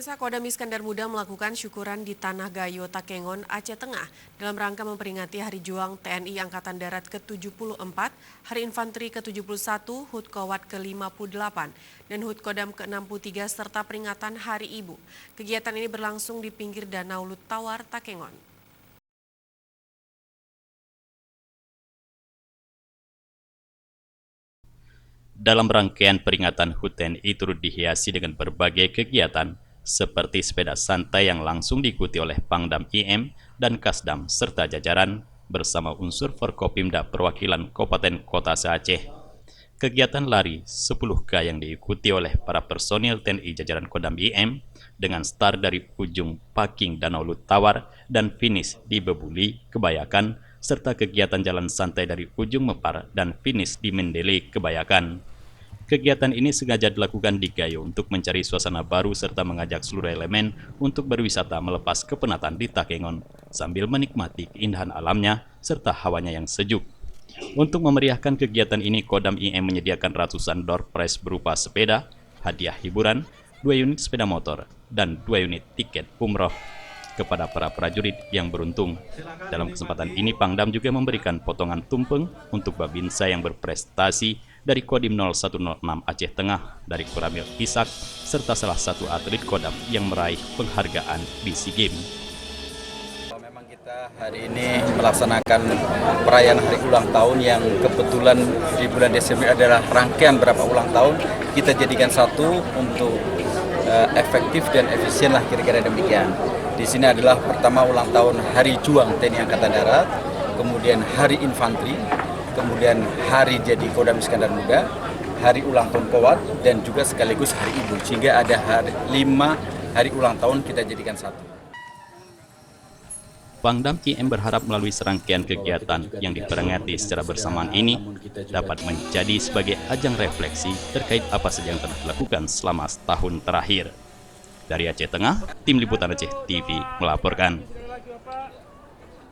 Pemirsa, Kodam Iskandar Muda melakukan syukuran di Tanah Gayo, Takengon, Aceh Tengah dalam rangka memperingati Hari Juang TNI Angkatan Darat ke-74, Hari Infanteri ke-71, HUT Kowat ke-58, dan HUT Kodam ke-63 serta peringatan Hari Ibu. Kegiatan ini berlangsung di pinggir Danau Lut Tawar, Takengon. Dalam rangkaian peringatan HUT TNI turut dihiasi dengan berbagai kegiatan seperti sepeda santai yang langsung diikuti oleh Pangdam IM dan Kasdam serta jajaran bersama unsur Forkopimda perwakilan Kabupaten Kota se-Aceh. Kegiatan lari 10K yang diikuti oleh para personil TNI jajaran Kodam IM dengan start dari ujung Paking Danau Lut Tawar dan finish di Bebuli, Kebayakan, serta kegiatan jalan santai dari ujung Mepar dan finish di Mendele, Kebayakan. Kegiatan ini sengaja dilakukan di Gayo untuk mencari suasana baru serta mengajak seluruh elemen untuk berwisata melepas kepenatan di Takengon sambil menikmati keindahan alamnya serta hawanya yang sejuk. Untuk memeriahkan kegiatan ini, Kodam IM menyediakan ratusan door prize berupa sepeda, hadiah hiburan, 2 unit sepeda motor, dan 2 unit tiket umroh kepada para prajurit yang beruntung. Dalam kesempatan ini, Pangdam juga memberikan potongan tumpeng untuk Babinsa yang berprestasi dari Kodim 0106 Aceh Tengah dari Kuramil Isak, serta salah satu atlet Kodam yang meraih penghargaan di SEA Games. Memang kita hari ini melaksanakan perayaan hari ulang tahun yang kebetulan di bulan Desember adalah rangkaian berapa ulang tahun. Kita jadikan satu untuk efektif dan efisien lah, kira-kira demikian. Di sini adalah pertama ulang tahun Hari Juang TNI Angkatan Darat, kemudian Hari Infanteri, kemudian Hari Jadi Kodam Iskandar Muda, Hari Ulang Tahun Kowat, dan juga sekaligus Hari Ibu. Sehingga ada 5 hari ulang tahun kita jadikan satu. Pangdam IM berharap melalui serangkaian kegiatan yang diperingati secara bersamaan ini dapat menjadi sebagai ajang refleksi terkait apa saja yang telah dilakukan selama setahun terakhir. Dari Aceh Tengah, Tim Liputan Aceh TV melaporkan.